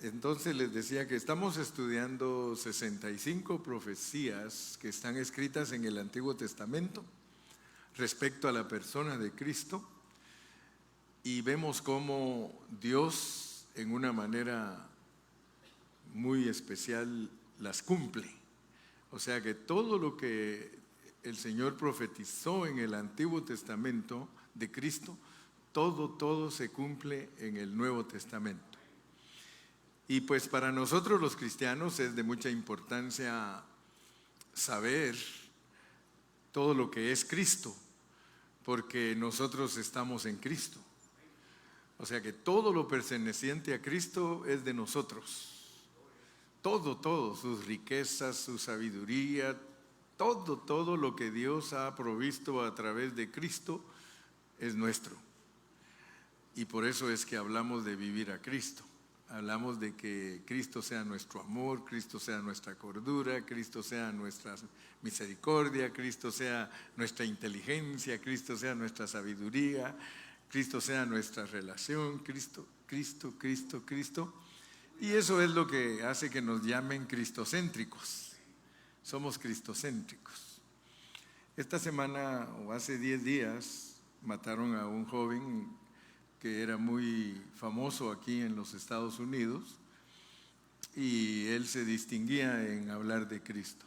Entonces les decía que estamos estudiando 65 profecías que están escritas en el Antiguo Testamento respecto a la persona de Cristo, y vemos cómo Dios en una manera muy especial las cumple. O sea que todo lo que el Señor profetizó en el Antiguo Testamento de Cristo, todo se cumple en el Nuevo Testamento. Y pues para nosotros los cristianos es de mucha importancia saber todo lo que es Cristo, porque nosotros estamos en Cristo. O sea que todo lo perteneciente a Cristo es de nosotros. Todo, sus riquezas, su sabiduría, todo lo que Dios ha provisto a través de Cristo es nuestro. Y por eso es que hablamos de vivir a Cristo. Hablamos de que Cristo sea nuestro amor, Cristo sea nuestra cordura, Cristo sea nuestra misericordia, Cristo sea nuestra inteligencia, Cristo sea nuestra sabiduría, Cristo sea nuestra relación, Cristo. Y eso es lo que hace que nos llamen cristocéntricos. Somos cristocéntricos. Esta semana o hace 10 días mataron a un joven que era muy famoso aquí en los Estados Unidos, y él se distinguía en hablar de Cristo,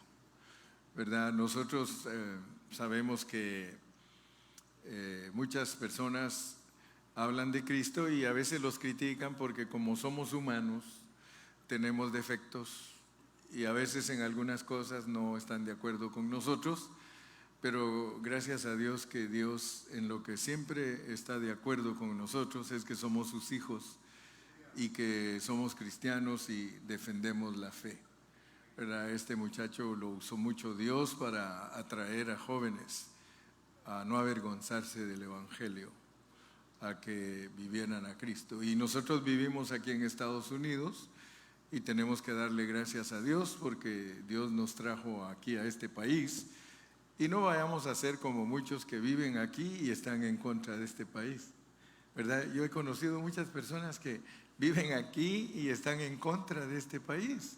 ¿verdad? Nosotros sabemos que muchas personas hablan de Cristo y a veces los critican porque como somos humanos tenemos defectos y a veces en algunas cosas no están de acuerdo con nosotros. Pero gracias a Dios que Dios en lo que siempre está de acuerdo con nosotros es que somos sus hijos y que somos cristianos y defendemos la fe, ¿verdad? Este muchacho lo usó mucho Dios para atraer a jóvenes a no avergonzarse del Evangelio, a que vivieran a Cristo. Y nosotros vivimos aquí en Estados Unidos y tenemos que darle gracias a Dios porque Dios nos trajo aquí a este país. Y no vayamos a ser como muchos que viven aquí y están en contra de este país, ¿verdad? Yo he conocido muchas personas que viven aquí y están en contra de este país.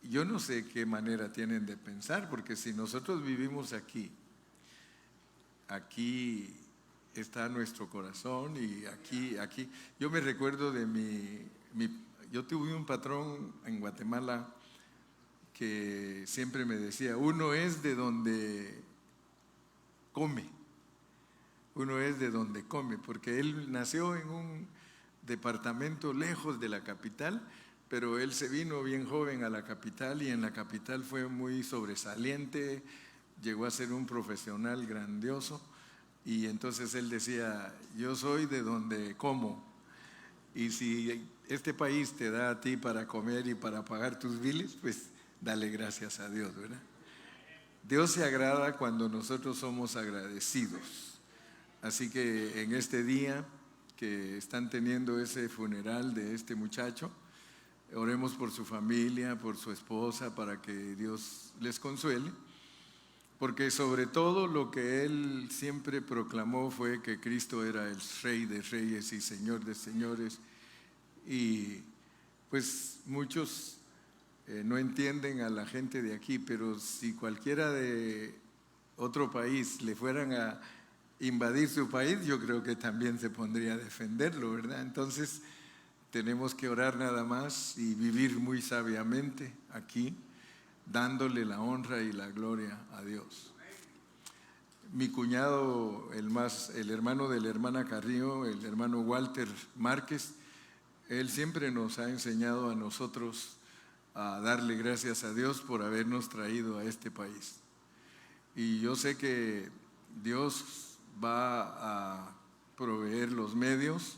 Yo no sé qué manera tienen de pensar, porque si nosotros vivimos aquí está nuestro corazón y aquí. Yo me recuerdo de yo tuve un patrón en Guatemala que siempre me decía, uno es de donde come, porque él nació en un departamento lejos de la capital, pero él se vino bien joven a la capital y en la capital fue muy sobresaliente, llegó a ser un profesional grandioso, y entonces él decía, yo soy de donde como, y si este país te da a ti para comer y para pagar tus biles, pues dale gracias a Dios, ¿verdad? Dios se agrada cuando nosotros somos agradecidos. Así que en este día que están teniendo ese funeral de este muchacho, oremos por su familia, por su esposa, para que Dios les consuele, porque sobre todo lo que él siempre proclamó fue que Cristo era el Rey de Reyes y Señor de Señores, y pues muchos no entienden a la gente de aquí, pero si cualquiera de otro país le fueran a invadir su país, yo creo que también se pondría a defenderlo, ¿verdad? Entonces tenemos que orar nada más y vivir muy sabiamente aquí, dándole la honra y la gloria a Dios. Mi cuñado, el hermano de la hermana Carrillo, el hermano Walter Márquez, él siempre nos ha enseñado a nosotros a darle gracias a Dios por habernos traído a este país. Y yo sé que Dios va a proveer los medios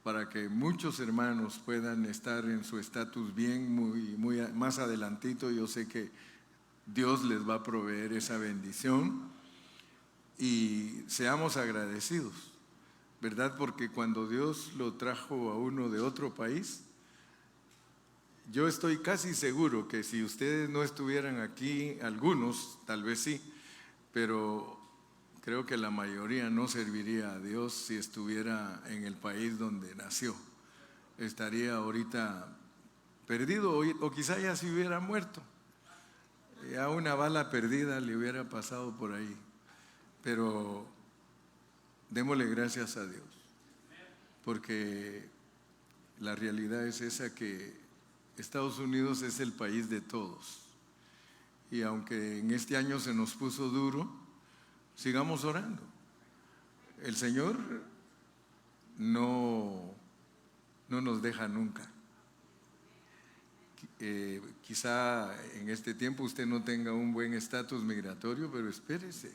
para que muchos hermanos puedan estar en su estatus bien, muy más adelantito. Yo sé que Dios les va a proveer esa bendición y seamos agradecidos, ¿verdad? Porque cuando Dios lo trajo a uno de otro país, yo estoy casi seguro que si ustedes no estuvieran aquí, algunos tal vez sí, pero creo que la mayoría no serviría a Dios si estuviera en el país donde nació. estaría ahorita perdido o quizá ya se hubiera muerto. Ya una bala perdida le hubiera pasado por ahí. Pero démosle gracias a Dios, porque la realidad es esa, que Estados Unidos es el país de todos. Y aunque en este año se nos puso duro, sigamos orando. El Señor no nos deja nunca. Quizá en este tiempo usted no tenga un buen estatus migratorio, pero espérese,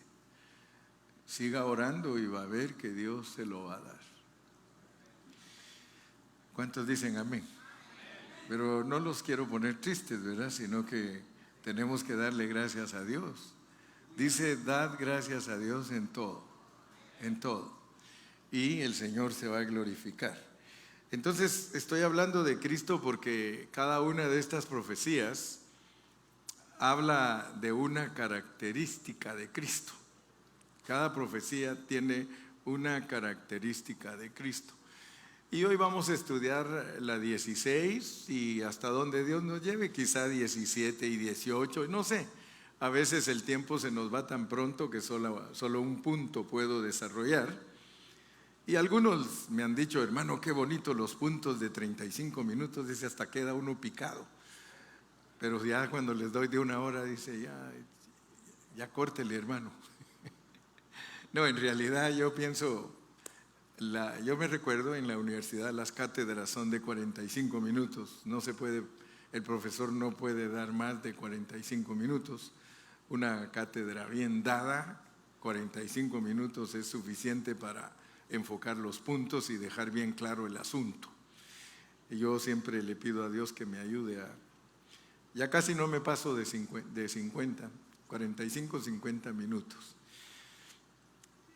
siga orando y va a ver que Dios se lo va a dar. ¿Cuántos dicen amén? Pero no los quiero poner tristes, ¿verdad? Sino que tenemos que darle gracias a Dios. Dice, dad gracias a Dios en todo, en todo. Y el Señor se va a glorificar. Entonces, estoy hablando de Cristo porque cada una de estas profecías habla de una característica de Cristo. Cada profecía tiene una característica de Cristo. Y hoy vamos a estudiar la 16 y hasta donde Dios nos lleve, quizá 17 y 18, no sé. A veces el tiempo se nos va tan pronto que solo un punto puedo desarrollar. Y algunos me han dicho, hermano, qué bonito los puntos de 35 minutos, dice, hasta queda uno picado. Pero ya cuando les doy de 1 hora, dice, ya córtele, hermano. No, en realidad yo pienso, yo me recuerdo en la universidad las cátedras son de 45 minutos, no se puede, el profesor no puede dar más de 45 minutos. Una cátedra bien dada, 45 minutos es suficiente para enfocar los puntos y dejar bien claro el asunto. Y yo siempre le pido a Dios que me ayude ya casi no me paso de 50, 45, 50 minutos.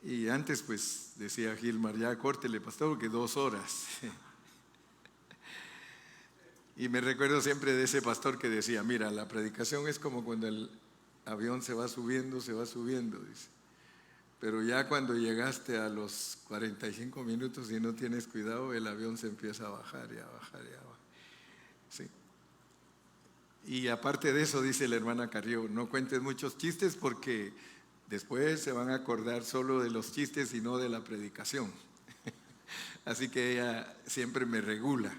Y antes pues decía Gilmar, ya córtele pastor, porque 2 horas. Y me recuerdo siempre de ese pastor que decía, mira, la predicación es como cuando el avión se va subiendo, dice. Pero ya cuando llegaste a los 45 minutos y no tienes cuidado, el avión se empieza a bajar y a bajar y a bajar. Sí. Y aparte de eso, dice la hermana Carrió, no cuentes muchos chistes porque después se van a acordar solo de los chistes y no de la predicación. Así que ella siempre me regula.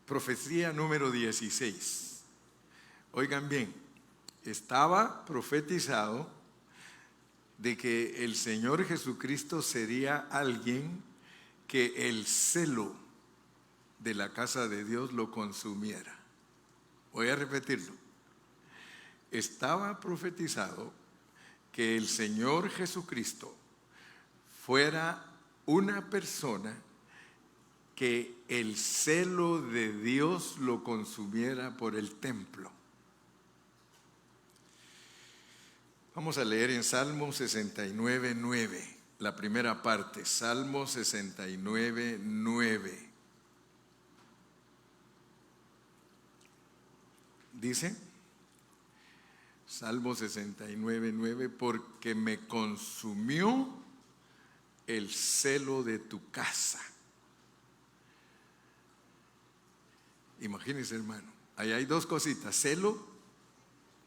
Profecía número 16. Oigan bien, estaba profetizado de que el Señor Jesucristo sería alguien que el celo de la casa de Dios lo consumiera. Voy a repetirlo. Estaba profetizado que el Señor Jesucristo fuera una persona que el celo de Dios lo consumiera por el templo. Vamos a leer en Salmo 69, 9, la primera parte, Salmo 69, 9. Dice, Salmo 69, 9, porque me consumió el celo de tu casa. Imagínense, hermano, ahí hay 2 cositas, celo,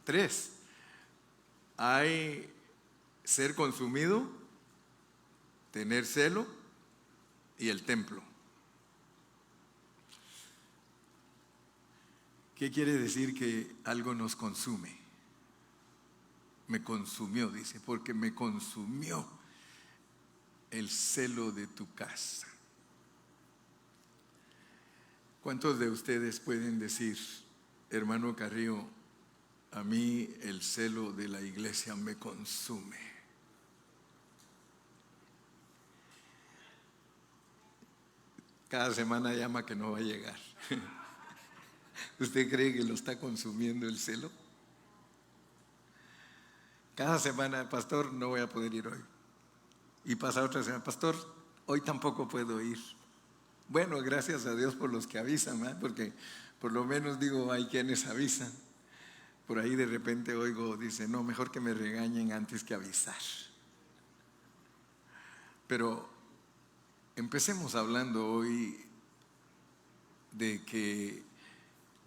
3. Hay ser consumido, tener celo y el templo. ¿Qué quiere decir que algo nos consume? Me consumió, dice, porque me consumió el celo de tu casa. ¿Cuántos de ustedes pueden decir, hermano Carrillo, a mí el celo de la iglesia me consume? Cada semana llama que no va a llegar. ¿Usted cree que lo está consumiendo el celo? Cada semana, pastor, no voy a poder ir hoy. Y pasa otra semana, pastor, hoy tampoco puedo ir. Bueno, gracias a Dios por los que avisan, ¿verdad? Porque por lo menos digo, hay quienes avisan. Por ahí de repente oigo, dice, no, mejor que me regañen antes que avisar. Pero Empecemos hablando hoy de que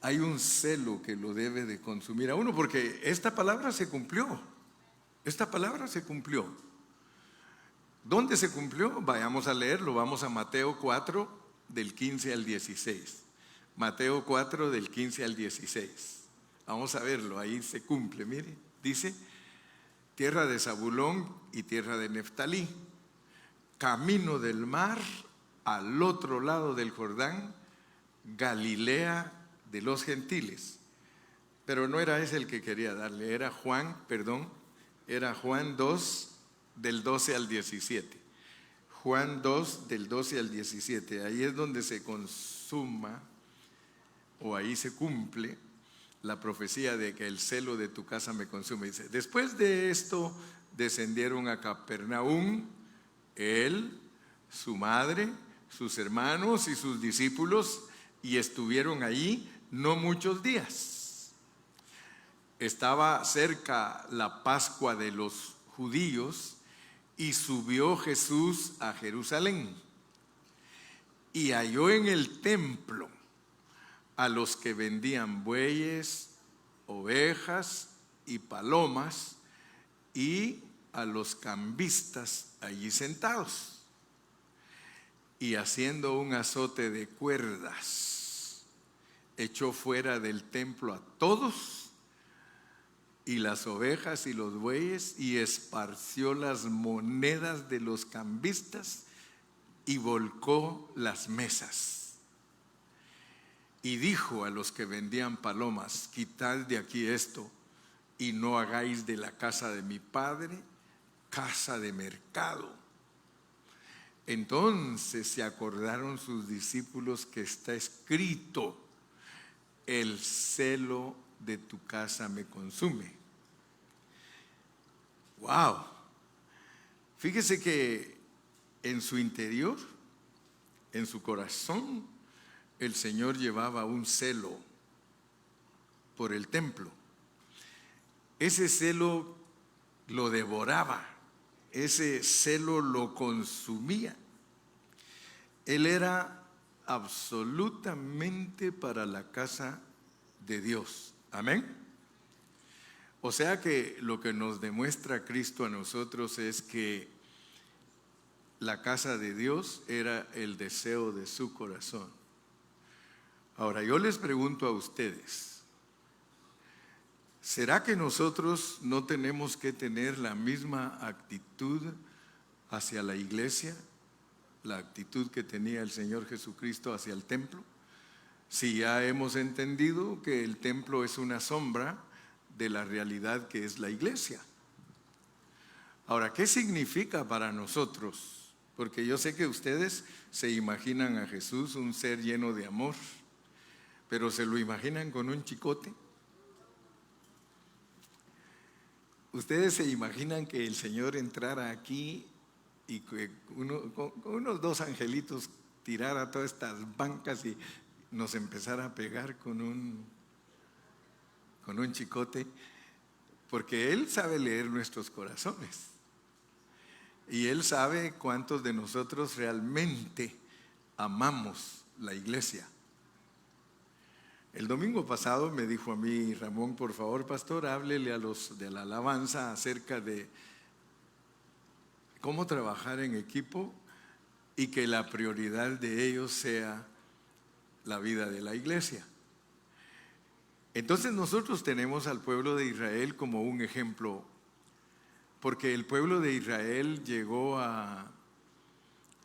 hay un celo que lo debe de consumir a uno, porque esta palabra se cumplió. Esta palabra se cumplió. ¿Dónde se cumplió? Vayamos a leerlo. Vamos a Mateo 4, del 15 al 16. Mateo 4, del 15 al 16. Vamos a verlo, ahí se cumple. Mire, dice: tierra de Zabulón y tierra de Neftalí, camino del mar, al otro lado del Jordán, Galilea de los gentiles. Pero no era ese el que quería darle, era Juan 2, del 12 al 17. Juan 2, del 12 al 17. Ahí es donde se consuma, o ahí se cumple la profecía de que el celo de tu casa me consume. Dice: después de esto descendieron a Capernaum él, su madre, sus hermanos y sus discípulos, y estuvieron allí no muchos días. Estaba cerca la Pascua de los judíos, y subió Jesús a Jerusalén, y halló en el templo a los que vendían bueyes, ovejas y palomas, y a los cambistas allí sentados. Y haciendo un azote de cuerdas, echó fuera del templo a todos, y las ovejas y los bueyes, y esparció las monedas de los cambistas, y volcó las mesas. Y dijo a los que vendían palomas: quitad de aquí esto, y no hagáis de la casa de mi padre casa de mercado. Entonces se acordaron sus discípulos que está escrito: el celo de tu casa me consume. Wow. Fíjese que en su interior, en su corazón, el Señor llevaba un celo por el templo. Ese celo lo devoraba, ese celo lo consumía. Él era absolutamente para la casa de Dios. Amén. O sea que lo que nos demuestra Cristo a nosotros es que la casa de Dios era el deseo de su corazón. Ahora yo les pregunto a ustedes: ¿será que nosotros no tenemos que tener la misma actitud hacia la iglesia, la actitud que tenía el Señor Jesucristo hacia el templo? Si ya hemos entendido que el templo es una sombra de la realidad que es la iglesia. Ahora, ¿qué significa para nosotros? Porque yo sé que ustedes se imaginan a Jesús un ser lleno de amor, pero ¿se lo imaginan con un chicote? ¿Ustedes se imaginan que el Señor entrara aquí y que con unos dos angelitos tirara todas estas bancas y nos empezara a pegar con un chicote? Porque Él sabe leer nuestros corazones. Y Él sabe cuántos de nosotros realmente amamos la iglesia. El domingo pasado me dijo a mí Ramón: por favor, pastor, háblele a los de la alabanza acerca de cómo trabajar en equipo y que la prioridad de ellos sea la vida de la iglesia. Entonces nosotros tenemos al pueblo de Israel como un ejemplo, porque el pueblo de Israel llegó a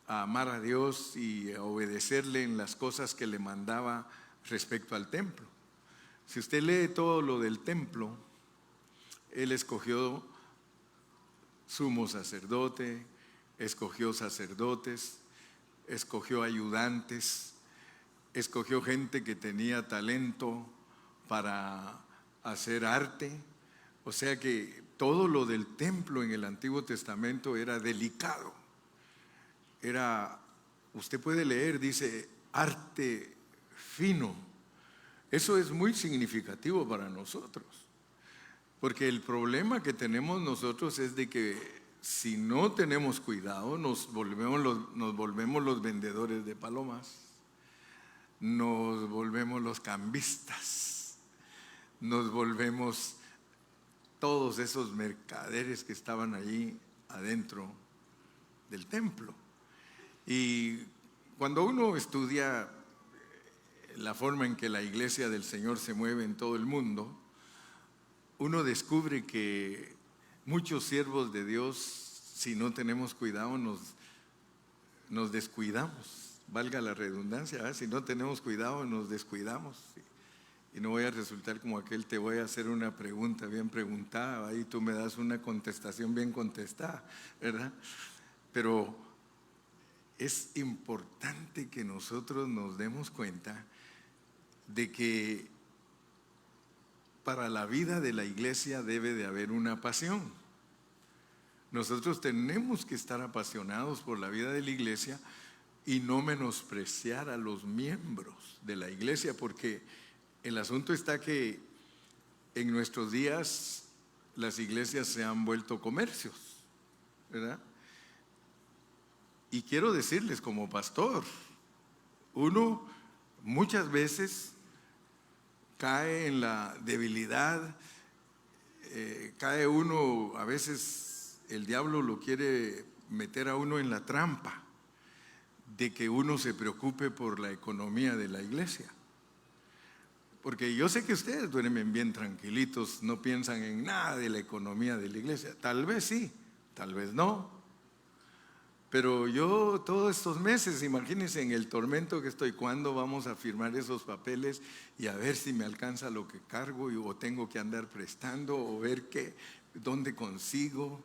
amar a Dios y a obedecerle en las cosas que le mandaba respecto al templo. Si usted lee todo lo del templo, Él escogió sumo sacerdote, escogió sacerdotes, escogió ayudantes, escogió gente que tenía talento para hacer arte. O sea que todo lo del templo en el Antiguo Testamento era delicado. Usted puede leer, dice, arte fino. Eso es muy significativo para nosotros, porque el problema que tenemos nosotros es de que si no tenemos cuidado, nos volvemos los vendedores de palomas, nos volvemos los cambistas, nos volvemos todos esos mercaderes que estaban allí adentro del templo. Y cuando uno estudia la forma en que la iglesia del Señor se mueve en todo el mundo, uno descubre que muchos siervos de Dios, si no tenemos cuidado, nos descuidamos, valga la redundancia, si no tenemos cuidado nos descuidamos. Y no voy a resultar como aquel, te voy a hacer una pregunta bien preguntada, y tú me das una contestación bien contestada, ¿verdad? Pero es importante que nosotros nos demos cuenta de que para la vida de la iglesia debe de haber una pasión. Nosotros tenemos que estar apasionados por la vida de la iglesia y no menospreciar a los miembros de la iglesia, porque el asunto está que en nuestros días las iglesias se han vuelto comercios, ¿verdad? Y quiero decirles como pastor, uno muchas veces cae en la debilidad, cae uno, a veces el diablo lo quiere meter a uno en la trampa de que uno se preocupe por la economía de la iglesia. Porque yo sé que ustedes duermen bien tranquilitos, no piensan en nada de la economía de la iglesia. Tal vez sí, tal vez no. Pero yo todos estos meses, imagínense en el tormento que estoy, ¿cuándo vamos a firmar esos papeles? Y a ver si me alcanza lo que cargo o tengo que andar prestando o ver dónde consigo.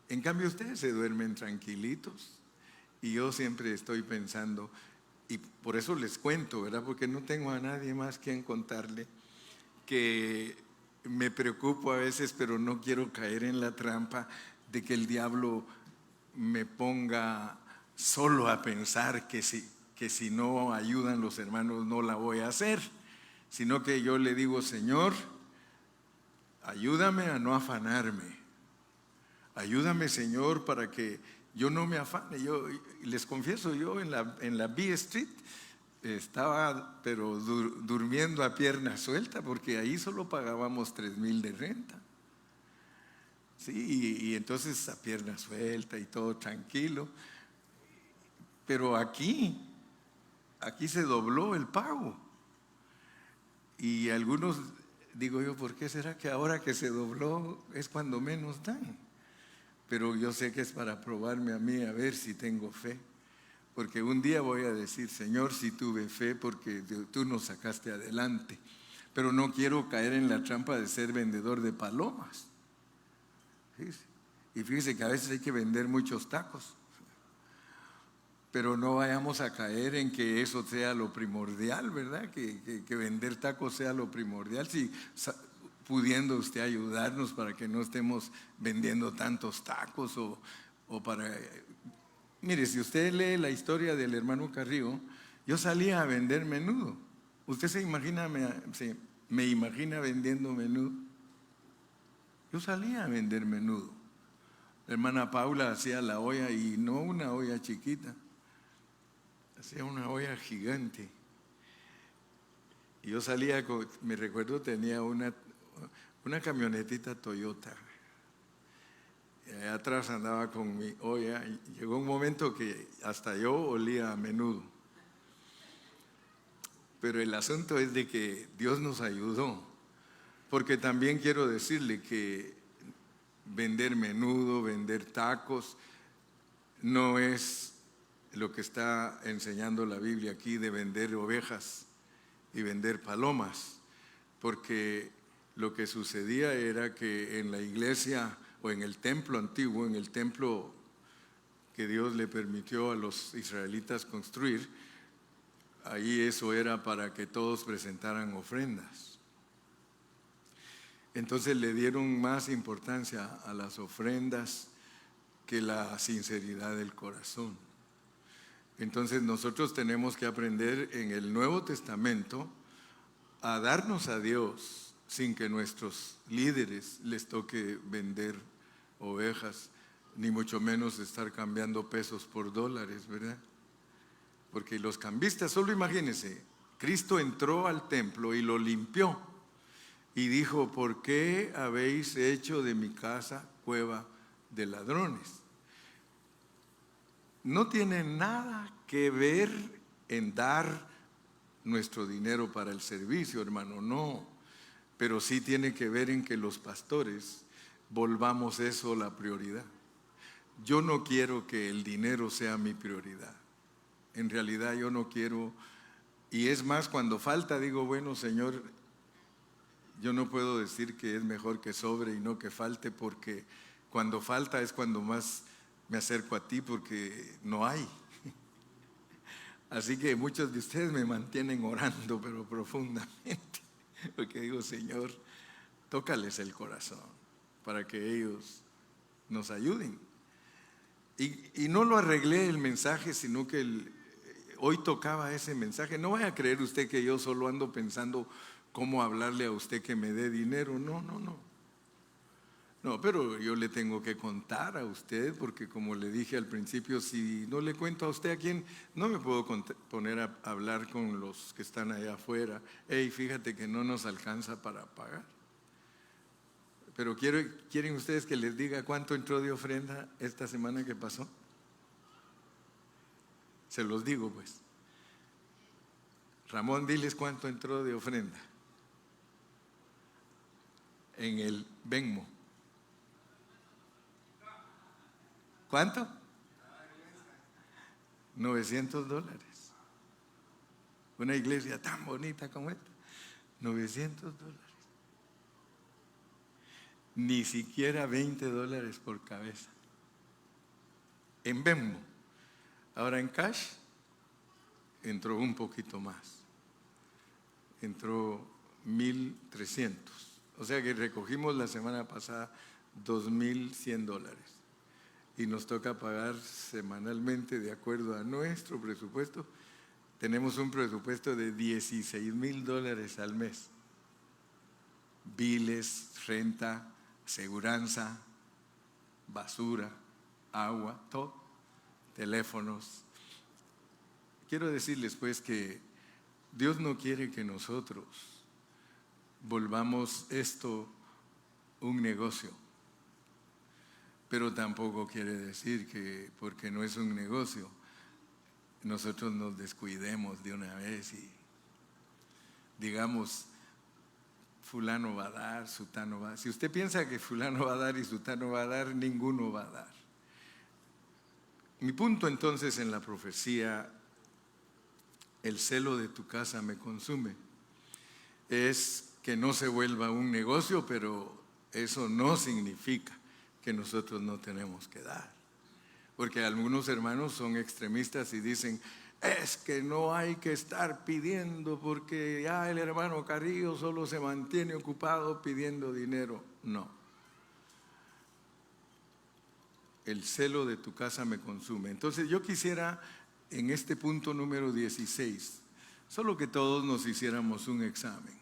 En cambio ustedes se duermen tranquilitos y yo siempre estoy pensando, y por eso les cuento, ¿verdad? Porque no tengo a nadie más quien contarle, que me preocupo a veces, pero no quiero caer en la trampa de que el diablo me ponga solo a pensar que si no ayudan los hermanos no la voy a hacer, sino que yo le digo, Señor, ayúdame a no afanarme, ayúdame, Señor, para que yo no me afane. Yo les confieso, yo en la B Street estaba pero durmiendo a pierna suelta, porque ahí solo pagábamos 3,000 de renta. Sí, y entonces a pierna suelta y todo tranquilo. Pero aquí se dobló el pago. Y algunos, digo yo, ¿por qué será que ahora que se dobló es cuando menos dan? Pero yo sé que es para probarme a mí a ver si tengo fe. Porque un día voy a decir, Señor, si tuve fe porque tú nos sacaste adelante. Pero no quiero caer en la trampa de ser vendedor de palomas. Y fíjese que a veces hay que vender muchos tacos, pero no vayamos a caer en que eso sea lo primordial, ¿verdad? Que vender tacos sea lo primordial, si pudiendo usted ayudarnos para que no estemos vendiendo tantos tacos o para... Mire, si usted lee la historia del hermano Carrillo, yo salía a vender menudo. ¿Usted se imagina, me imagina vendiendo menudo? Yo salía a vender menudo. La hermana Paula hacía la olla, y no una olla chiquita, hacía una olla gigante. Y yo salía, me recuerdo, tenía una camionetita Toyota. Y allá atrás andaba con mi olla. Y llegó un momento que hasta yo olía a menudo. Pero el asunto es de que Dios nos ayudó. Porque también quiero decirle que vender menudo, vender tacos, no es lo que está enseñando la Biblia aquí de vender ovejas y vender palomas. Porque lo que sucedía era que en la iglesia o en el templo antiguo, en el templo que Dios le permitió a los israelitas construir, ahí eso era para que todos presentaran ofrendas. Entonces le dieron más importancia a las ofrendas que la sinceridad del corazón. Entonces nosotros tenemos que aprender en el Nuevo Testamento a darnos a Dios sin que nuestros líderes les toque vender ovejas ni mucho menos estar cambiando pesos por dólares, ¿verdad? Porque los cambistas, solo imagínense, Cristo entró al templo y lo limpió y dijo: ¿por qué habéis hecho de mi casa cueva de ladrones? No tiene nada que ver en dar nuestro dinero para el servicio, hermano, no. Pero sí tiene que ver en que los pastores volvamos eso la prioridad. Yo no quiero que el dinero sea mi prioridad. En realidad yo no quiero, y es más, cuando falta digo: bueno, Señor, yo no puedo decir que es mejor que sobre y no que falte, porque cuando falta es cuando más me acerco a ti, porque no hay. Así que muchos de ustedes me mantienen orando, pero profundamente, porque digo: Señor, tócales el corazón para que ellos nos ayuden. Y no lo arreglé el mensaje, sino que hoy tocaba ese mensaje. No vaya a creer usted que yo solo ando pensando cómo hablarle a usted que me dé dinero. No, no, no. No, pero yo le tengo que contar a usted, porque como le dije al principio, si no le cuento a usted, ¿a quién? No me puedo poner a hablar con los que están allá afuera. Hey, fíjate que no nos alcanza para pagar. Pero ¿quieren ustedes que les diga cuánto entró de ofrenda esta semana que pasó? Se los digo, pues. Ramón, diles cuánto entró de ofrenda en el Venmo. ¿Cuánto? $900. Una iglesia tan bonita como esta. $900. Ni siquiera $20 por cabeza. En Venmo. Ahora en cash entró un poquito más. Entró 1,300. O sea que recogimos la semana pasada $2,100. Y nos toca pagar semanalmente de acuerdo a nuestro presupuesto. Tenemos un presupuesto de $16,000 al mes. Biles, renta, seguranza, basura, agua, todo, teléfonos. Quiero decirles pues que Dios no quiere que nosotros volvamos esto un negocio. Pero tampoco quiere decir que porque no es un negocio, nosotros nos descuidemos de una vez y digamos: fulano va a dar, sutano va a dar. Si usted piensa que fulano va a dar y sutano va a dar, ninguno va a dar. Mi punto entonces en la profecía, el celo de tu casa me consume, es que no se vuelva un negocio, pero eso no significa que nosotros no tenemos que dar. Porque algunos hermanos son extremistas y dicen: es que no hay que estar pidiendo porque ya el hermano Carrillo solo se mantiene ocupado pidiendo dinero. No. El celo de tu casa me consume. Entonces yo quisiera en este punto número 16, solo que todos nos hiciéramos un examen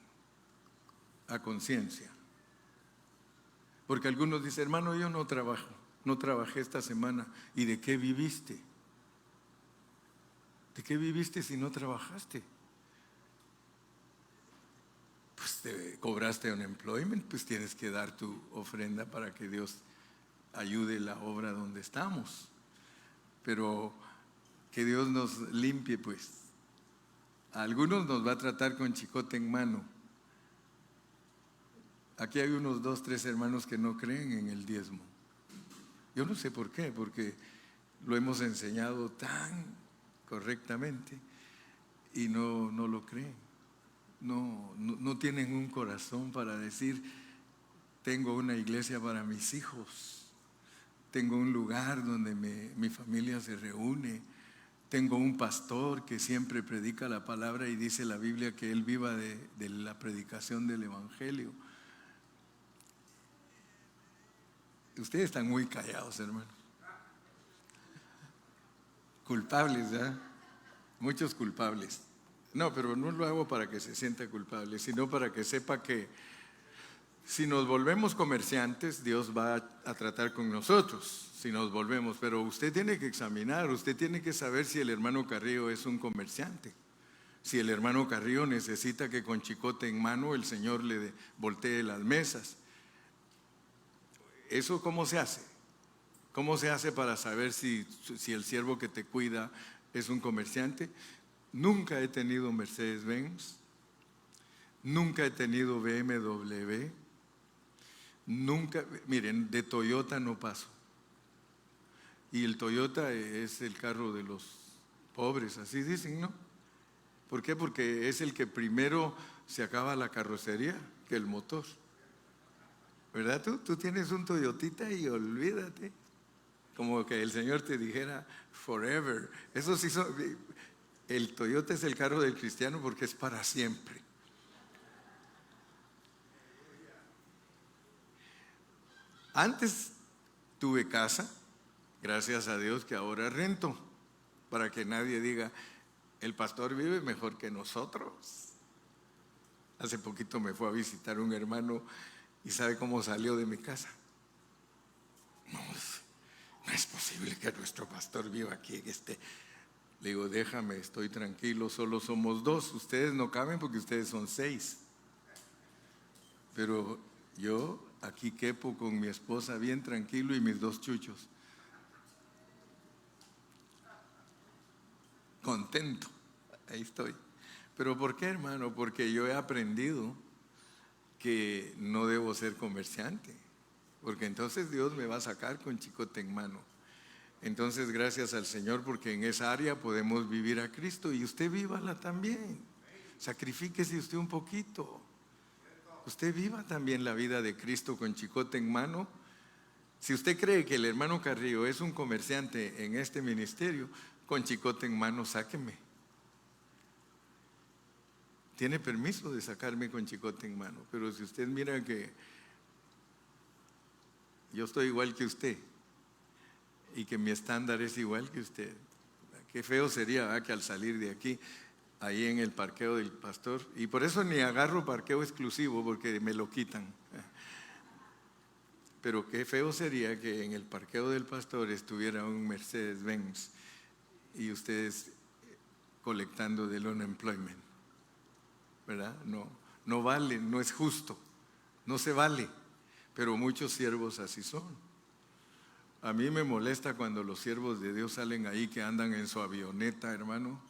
a conciencia. Porque algunos dicen: hermano, yo no trabajé esta semana. ¿Y de qué viviste? ¿De qué viviste si no trabajaste? Pues te cobraste un employment, pues tienes que dar tu ofrenda para que Dios ayude la obra donde estamos. Pero que Dios nos limpie, pues. A algunos nos va a tratar con chicote en mano. Aquí hay unos 2, 3 hermanos que no creen en el diezmo. Yo no sé por qué, porque lo hemos enseñado tan correctamente y no lo creen. No tienen un corazón para decir: tengo una iglesia para mis hijos, tengo un lugar donde mi familia se reúne, tengo un pastor que siempre predica la palabra y dice la Biblia que él viva de la predicación del evangelio. Ustedes están muy callados, hermanos. Culpables, ¿verdad? Muchos culpables. No, pero no lo hago para que se sienta culpable, sino para que sepa que Si nos volvemos comerciantes, Dios va a tratar con nosotros, si nos volvemos. Pero usted tiene que examinar, usted tiene que saber si el hermano Carrillo es un comerciante. Si el hermano Carrillo necesita que con chicote en mano el Señor le voltee las mesas. ¿Eso cómo se hace? ¿Cómo se hace para saber si el siervo que te cuida es un comerciante? Nunca he tenido Mercedes-Benz, nunca he tenido BMW, nunca, miren, de Toyota no paso. Y el Toyota es el carro de los pobres, así dicen, ¿no? ¿Por qué? Porque es el que primero se acaba la carrocería que el motor. ¿Verdad tú? Tú tienes un Toyotita y olvídate. Como que el Señor te dijera forever. Eso sí, el Toyota es el carro del cristiano porque es para siempre. Antes tuve casa, gracias a Dios que ahora rento, para que nadie diga, el pastor vive mejor que nosotros. Hace poquito me fue a visitar un hermano y ¿sabe cómo salió de mi casa? No es posible que nuestro pastor viva aquí en este. Le digo, déjame, estoy tranquilo, solo somos 2. Ustedes no caben porque ustedes son 6. Pero yo aquí quepo con mi esposa bien tranquilo y mis 2 chuchos. Contento, ahí estoy. ¿Pero por qué, hermano? Porque yo he aprendido que no debo ser comerciante, porque entonces Dios me va a sacar con chicote en mano. Entonces, gracias al Señor, porque en esa área podemos vivir a Cristo y usted vívala también. Sacrifíquese usted un poquito. Usted viva también la vida de Cristo con chicote en mano. Si usted cree que el hermano Carrillo es un comerciante en este ministerio, con chicote en mano, sáqueme. Tiene permiso de sacarme con chicote en mano, pero si usted mira que yo estoy igual que usted y que mi estándar es igual que usted, qué feo sería, ¿verdad?, que al salir de aquí, ahí en el parqueo del pastor, y por eso ni agarro parqueo exclusivo porque me lo quitan. Pero qué feo sería que en el parqueo del pastor estuviera un Mercedes-Benz y ustedes colectando del unemployment, ¿verdad? No vale, no es justo, no se vale, pero muchos siervos así son. A mí me molesta cuando los siervos de Dios salen ahí que andan en su avioneta, hermano.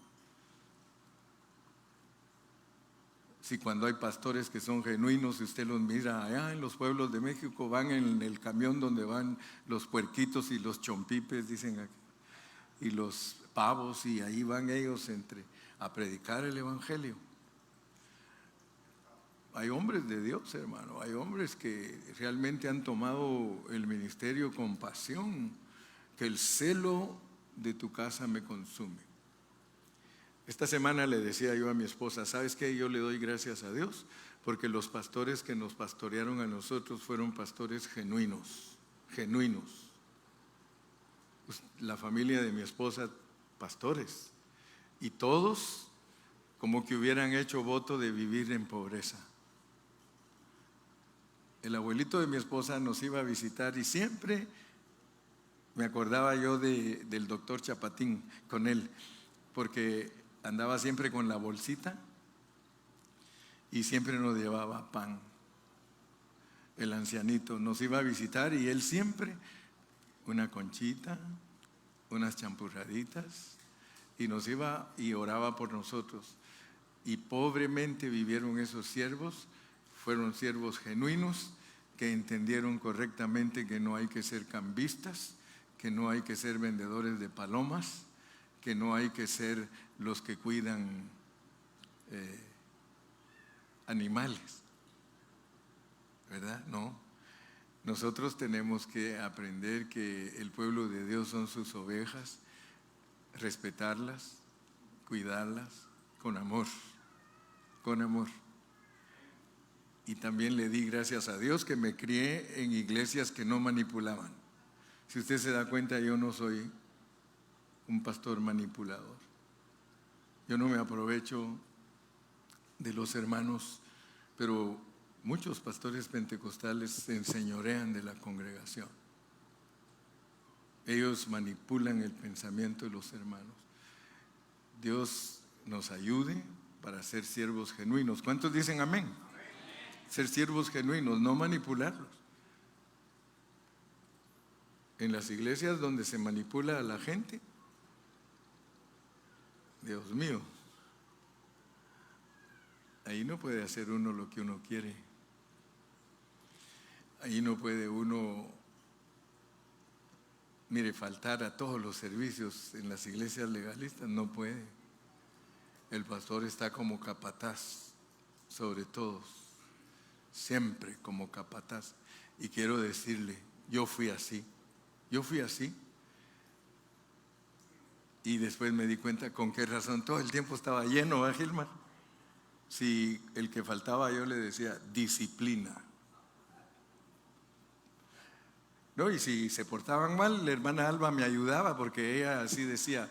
Si cuando hay pastores que son genuinos, si usted los mira allá en los pueblos de México, van en el camión donde van los puerquitos y los chompipes, dicen aquí, y los pavos, y ahí van ellos a predicar el evangelio. Hay hombres de Dios, hermano, hay hombres que realmente han tomado el ministerio con pasión, que el celo de tu casa me consume. Esta semana le decía yo a mi esposa, ¿sabes qué? Yo le doy gracias a Dios porque los pastores que nos pastorearon a nosotros fueron pastores genuinos. La familia de mi esposa, pastores, y todos como que hubieran hecho voto de vivir en pobreza. El abuelito de mi esposa nos iba a visitar y siempre me acordaba yo del doctor Chapatín con él, porque andaba siempre con la bolsita y siempre nos llevaba pan. El ancianito nos iba a visitar y él siempre una conchita, unas champurraditas, y nos iba y oraba por nosotros. Y pobremente vivieron esos siervos, fueron siervos genuinos que entendieron correctamente que no hay que ser cambistas, que no hay que ser vendedores de palomas, que no hay que ser los que cuidan animales, ¿verdad? No. Nosotros tenemos que aprender que el pueblo de Dios son sus ovejas, respetarlas, cuidarlas con amor, con amor. Y también le di gracias a Dios que me crié en iglesias que no manipulaban. Si usted se da cuenta, yo no soy un pastor manipulador. Yo no me aprovecho de los hermanos, pero Muchos pastores pentecostales se enseñorean de la congregación. Ellos manipulan el pensamiento de los hermanos. Dios nos ayude para ser siervos genuinos. ¿Cuántos dicen amén? Ser siervos genuinos, no manipularlos. En las iglesias donde se manipula a la gente, Dios mío, ahí no puede hacer uno lo que uno quiere. Ahí no puede uno, mire, faltar a todos los servicios en las iglesias legalistas, no puede. El pastor está como capataz sobre todos, siempre como capataz. Y quiero decirle, yo fui así. Y después me di cuenta con qué razón todo el tiempo estaba lleno, ¿verdad, Gilmar? Si el que faltaba yo le decía, disciplina. No, y si se portaban mal, la hermana Alba me ayudaba porque ella así decía,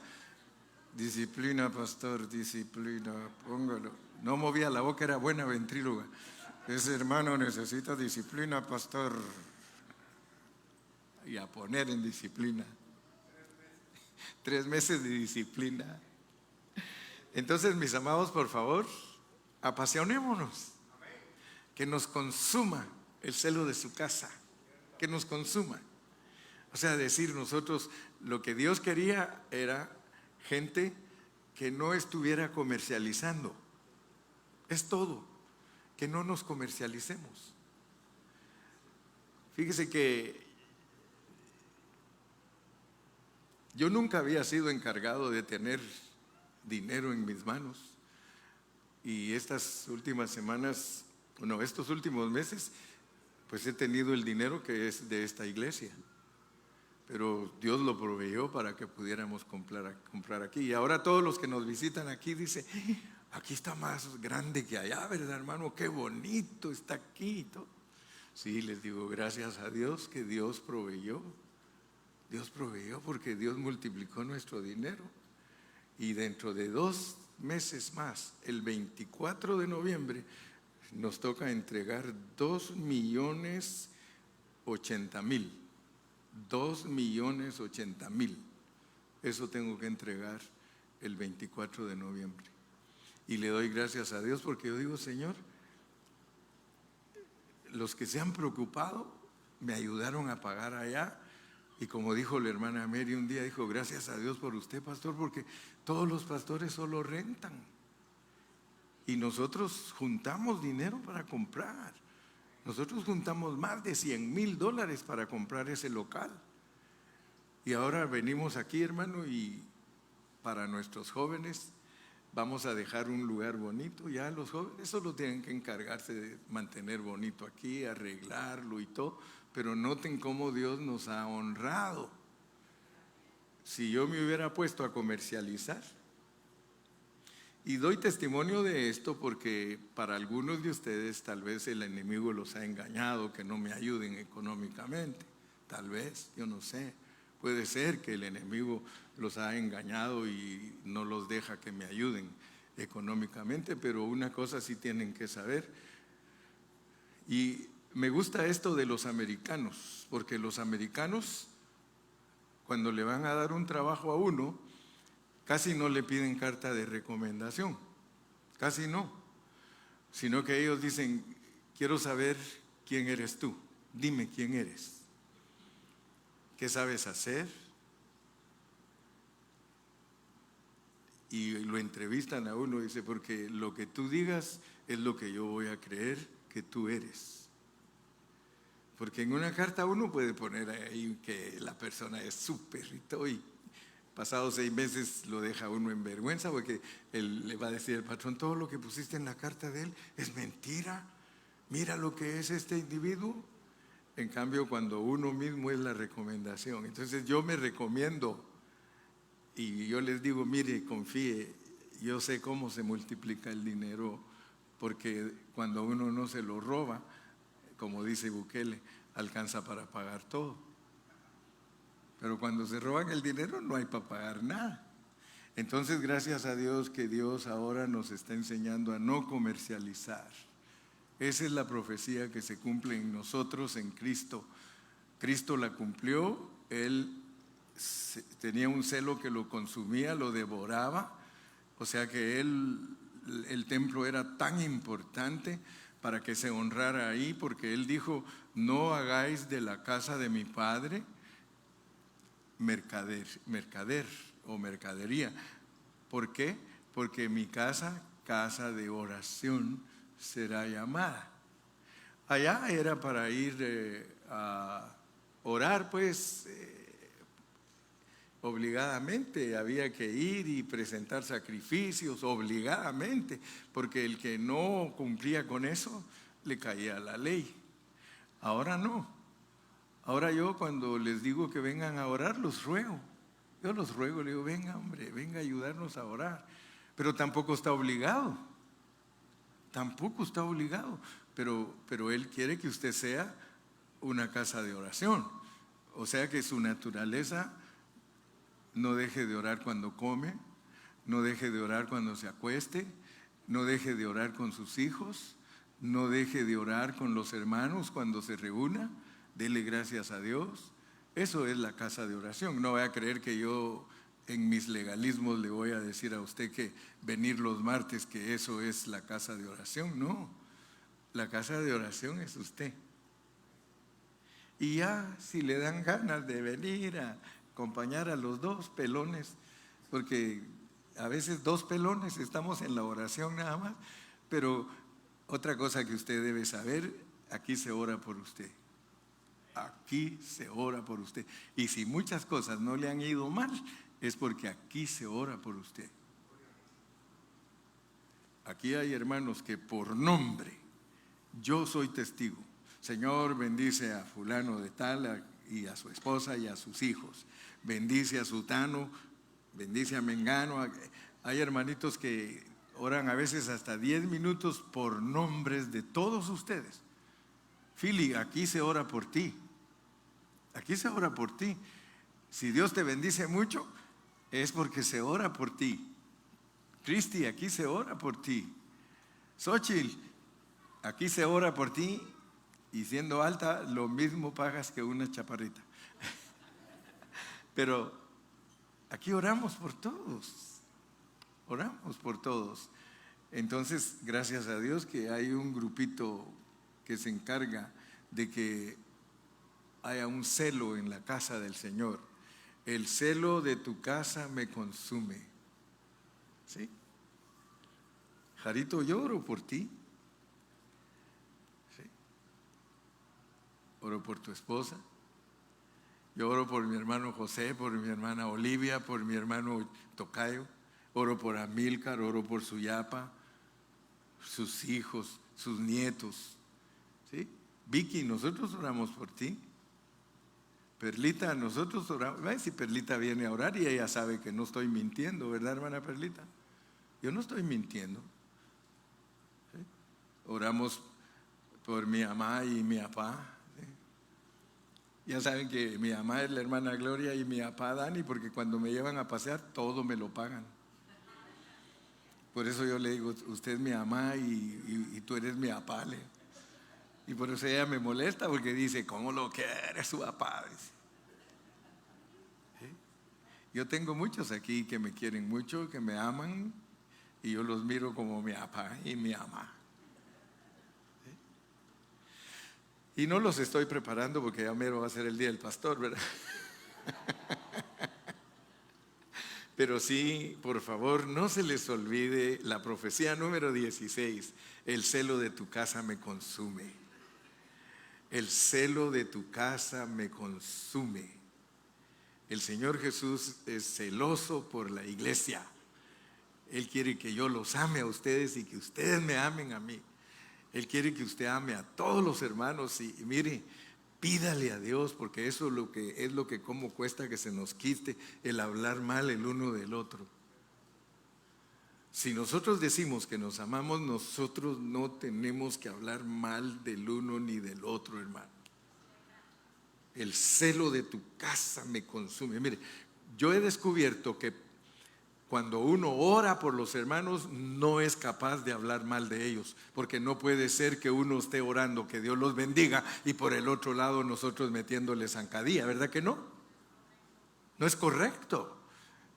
disciplina, pastor, disciplina, póngalo. No movía la boca, era buena ventríloga. Ese hermano necesita disciplina, pastor. Y a poner en disciplina. 3 meses de disciplina. Entonces, mis amados, por favor, apasionémonos. Que nos consuma el celo de su casa. Que nos consuma. O sea, decir nosotros, lo que Dios quería era gente que no estuviera comercializando. Es todo. Que no nos comercialicemos. Fíjese que yo nunca había sido encargado de tener dinero en mis manos. Y estas últimas semanas, estos últimos meses, pues he tenido el dinero que es de esta iglesia. Pero Dios lo proveyó para que pudiéramos comprar aquí. Y ahora todos los que nos visitan aquí dicen, aquí está más grande que allá, ¿verdad, hermano? Qué bonito está aquí y todo. Sí, les digo, gracias a Dios que Dios proveyó. Dios proveyó porque Dios multiplicó nuestro dinero. Y dentro de 2 meses más, el 24 de noviembre, nos toca entregar 2,080,000. 2,080,000. Eso tengo que entregar el 24 de noviembre. Y le doy gracias a Dios porque yo digo, Señor, los que se han preocupado me ayudaron a pagar allá. Y como dijo la hermana Mary un día, dijo, gracias a Dios por usted, pastor, porque todos los pastores solo rentan. Y nosotros juntamos dinero para comprar. Nosotros juntamos más de $100,000 para comprar ese local. Y ahora venimos aquí, hermano, y para nuestros jóvenes vamos a dejar un lugar bonito. Ya los jóvenes solo tienen que encargarse de mantener bonito aquí, arreglarlo y todo. Pero noten cómo Dios nos ha honrado. Si yo me hubiera puesto a comercializar, y doy testimonio de esto porque para algunos de ustedes tal vez el enemigo los ha engañado, que no me ayuden económicamente, tal vez, yo no sé. Puede ser que el enemigo los ha engañado y no los deja que me ayuden económicamente, pero una cosa sí tienen que saber. Y me gusta esto de los americanos, porque los americanos, cuando le van a dar un trabajo a uno, casi no le piden carta de recomendación, casi no, sino que ellos dicen, quiero saber quién eres tú, dime quién eres, qué sabes hacer, y lo entrevistan a uno, dice, porque lo que tú digas es lo que yo voy a creer que tú eres. Porque en una carta uno puede poner ahí que la persona es súper y todo, y pasados 6 meses lo deja uno en vergüenza porque él le va a decir al patrón, todo lo que pusiste en la carta de él es mentira, mira lo que es este individuo. En cambio, cuando uno mismo es la recomendación, entonces yo me recomiendo y yo les digo, mire, confíe, yo sé cómo se multiplica el dinero, porque cuando uno no se lo roba, como dice Bukele, alcanza para pagar todo. Pero cuando se roban el dinero no hay para pagar nada. Entonces, gracias a Dios que Dios ahora nos está enseñando a no comercializar. Esa es la profecía que se cumple en nosotros, en Cristo. Cristo la cumplió, Él tenía un celo que lo consumía, lo devoraba, o sea que el templo era tan importante para que se honrara ahí, porque Él dijo: no hagáis de la casa de mi Padre mercader o mercadería. ¿Por qué? Porque mi casa, casa de oración, será llamada. Allá era para ir a orar, pues obligadamente había que ir y presentar sacrificios, obligadamente, porque el que no cumplía con eso le caía la ley. Ahora no. Ahora yo, cuando les digo que vengan a orar, los ruego. Yo los ruego, le digo: venga, hombre, venga a ayudarnos a orar. Pero tampoco está obligado. Tampoco está obligado. Pero Él quiere que usted sea una casa de oración. O sea que su naturaleza: no deje de orar cuando come, no deje de orar cuando se acueste, no deje de orar con sus hijos, no deje de orar con los hermanos cuando se reúna. Dele gracias a Dios. Eso es la casa de oración. No vaya a creer que yo en mis legalismos le voy a decir a usted que venir los martes, que eso es la casa de oración. No, la casa de oración es usted. Y ya, si le dan ganas de venir a acompañar a los dos pelones, porque a veces dos pelones estamos en la oración nada más, pero otra cosa que usted debe saber: aquí se ora por usted. Aquí se ora por usted. Y si muchas cosas no le han ido mal, es porque aquí se ora por usted. Aquí hay hermanos que por nombre, yo soy testigo: Señor, bendice a fulano de tal y a su esposa y a sus hijos. Bendice a sutano, bendice a mengano. Hay hermanitos que oran a veces hasta 10 minutos por nombres de todos ustedes. Fili, aquí se ora por ti. Aquí se ora por ti. Si Dios te bendice mucho, es porque se ora por ti. Cristi, aquí se ora por ti. Xochitl, aquí se ora por ti, y siendo alta, lo mismo pagas que una chaparrita. Pero aquí oramos por todos. Oramos por todos. Entonces, gracias a Dios que hay un grupito que se encarga de que haya un celo en la casa del Señor. El celo de tu casa me consume. ¿Sí? Jarito, yo oro por ti. ¿Sí? Oro por tu esposa. Yo oro por mi hermano José, por mi hermana Olivia, por mi hermano Tocayo. Oro por Amílcar, oro por su yapa, sus hijos, sus nietos. ¿Sí? Vicky, nosotros oramos por ti. Perlita, nosotros oramos. ¿Ves? Si Perlita viene a orar y ella sabe que no estoy mintiendo, ¿verdad, hermana Perlita? Yo no estoy mintiendo. ¿Sí? Oramos por mi mamá y mi papá. ¿Sí? Ya saben que mi mamá es la hermana Gloria y mi papá Dani, porque cuando me llevan a pasear todo me lo pagan. Por eso yo le digo: usted es mi mamá y tú eres mi papá. Y por eso ella me molesta, porque dice: ¿cómo lo quiere su papá? ¿Sí? Yo tengo muchos aquí que me quieren mucho, que me aman, y yo los miro como mi papá y mi mamá. ¿Sí? Y no los estoy preparando porque ya mero va a ser el día del pastor, ¿verdad? Pero sí, por favor, no se les olvide la profecía número 16: el celo de tu casa me consume. El celo de tu casa me consume. El Señor Jesús es celoso por la iglesia. Él quiere que yo los ame a ustedes y que ustedes me amen a mí. Él quiere que usted ame a todos los hermanos y mire, pídale a Dios, porque eso es lo que como cuesta que se nos quite el hablar mal el uno del otro. Si nosotros decimos que nos amamos, nosotros no tenemos que hablar mal del uno ni del otro, hermano. El celo de tu casa me consume. Mire, yo he descubierto que Cuando uno ora por los hermanos, no es capaz de hablar mal de ellos, porque no puede ser que uno esté orando que Dios los bendiga y por el otro lado nosotros metiéndole zancadilla, ¿verdad que no? No es correcto.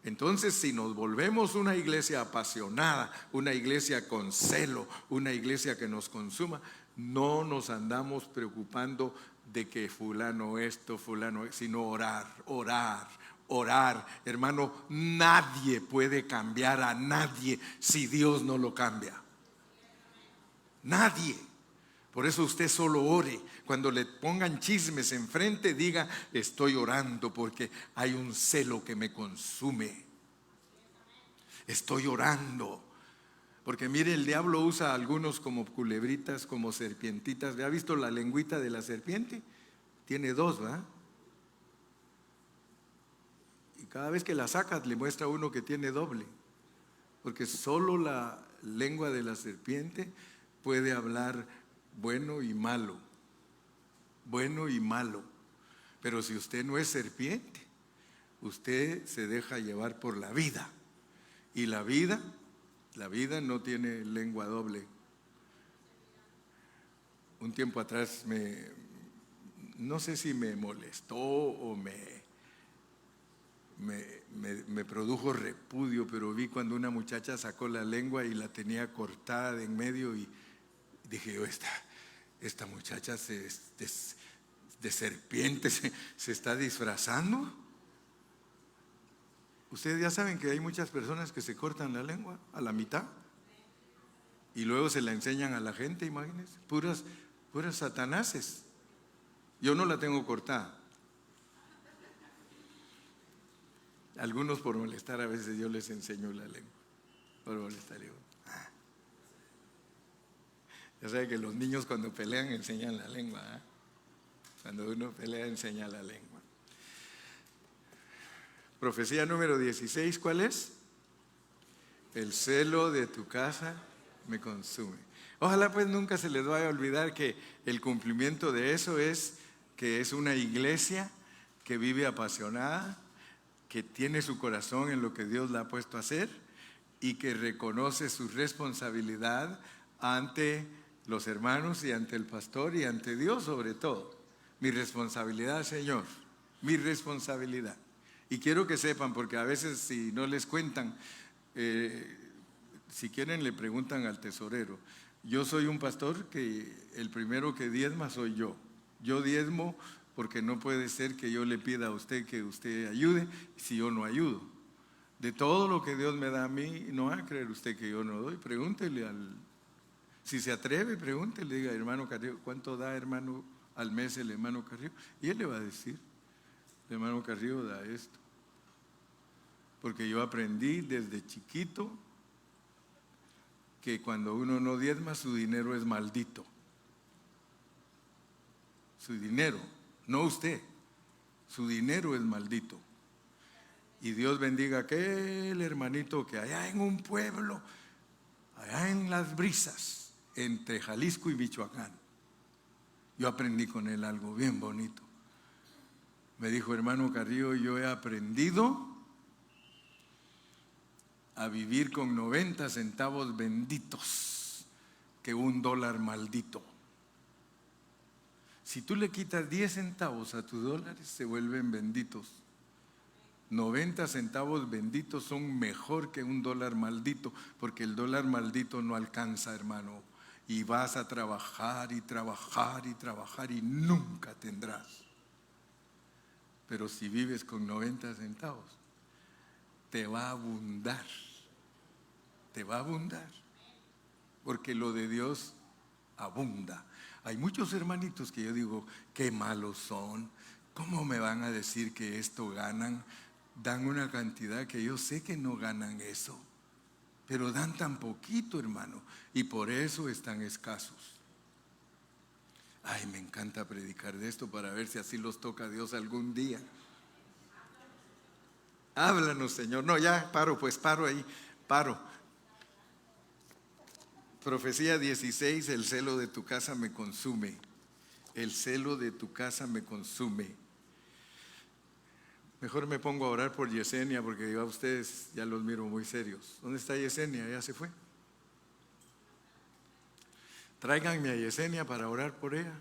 Entonces, si nos volvemos una iglesia apasionada, una iglesia con celo, una iglesia que nos consuma, no nos andamos preocupando de que fulano esto, fulano, sino orar, orar, orar. Hermano, nadie puede cambiar a nadie si Dios no lo cambia. Nadie. Por eso usted solo ore. Cuando le pongan chismes enfrente, diga: estoy orando porque hay un celo que me consume. Estoy orando. Porque mire, el diablo usa a algunos como culebritas, como serpientitas. ¿Ha visto la lengüita de la serpiente? Tiene dos, ¿verdad? Y cada vez que la sacas le muestra a uno que tiene doble. Porque solo la lengua de la serpiente puede hablar bueno y malo. Bueno y malo. Pero si usted no es serpiente, usted se deja llevar por la vida. Y la vida no tiene lengua doble. Un tiempo atrás no sé si me molestó o me produjo repudio, pero vi cuando una muchacha sacó la lengua y la tenía cortada de en medio y dije yo, esta muchacha de serpiente se está disfrazando. Ustedes ya saben que hay muchas personas que se cortan la lengua a la mitad y luego se la enseñan a la gente, imagínense, puras satanases. Yo no la tengo cortada. Algunos por molestar, a veces yo les enseño la lengua. Por molestar, digo, Ya saben que los niños cuando pelean enseñan la lengua, ¿eh? Cuando uno pelea enseña la lengua. Profecía número 16, ¿cuál es? El celo de tu casa me consume. Ojalá pues nunca se les vaya a olvidar que el cumplimiento de eso es que es una iglesia que vive apasionada, que tiene su corazón en lo que Dios la ha puesto a hacer y que reconoce su responsabilidad ante los hermanos y ante el pastor y ante Dios sobre todo. Mi responsabilidad, Señor, mi responsabilidad. Y quiero que sepan, porque a veces si no les cuentan, si quieren le preguntan al tesorero. Yo soy un pastor que el primero que diezma soy yo. Yo diezmo porque no puede ser que yo le pida a usted que usted ayude si yo no ayudo. De todo lo que Dios me da a mí, no va a creer usted que yo no doy. Pregúntele si se atreve, pregúntele, diga: hermano Carrillo, ¿cuánto da, hermano, al mes el hermano Carrillo? Y él le va a decir: el hermano Carrillo da esto. Porque yo aprendí desde chiquito que cuando uno no diezma, su dinero es maldito. Su dinero, no usted, su dinero es maldito. Y Dios bendiga a aquel hermanito que allá en un pueblo, allá en las brisas, entre Jalisco y Michoacán, yo aprendí con él algo bien bonito. Me dijo: hermano Carrillo, yo he aprendido a vivir con 90 centavos benditos que $1 maldito. Si tú le quitas 10 centavos a tus dólares, se vuelven benditos. 90 centavos benditos son mejor que $1 maldito, porque el dólar maldito no alcanza, hermano. Y vas a trabajar y trabajar y trabajar y nunca tendrás. Pero si vives con 90 centavos, te va a abundar. Te va a abundar. Porque lo de Dios abunda. Hay muchos hermanitos que yo digo: qué malos son. ¿Cómo me van a decir que esto ganan? Dan una cantidad que yo sé que no ganan eso. Pero dan tan poquito, hermano. Y por eso están escasos. Ay, me encanta predicar de esto para ver si así los toca Dios algún día. Háblanos, Señor. No, ya paro ahí. Profecía 16, el celo de tu casa me consume. El celo de tu casa me consume. Mejor me pongo a orar por Yesenia porque yo a ustedes ya los miro muy serios. ¿Dónde está Yesenia? ¿Ya se fue? Tráiganme a Yesenia para orar por ella.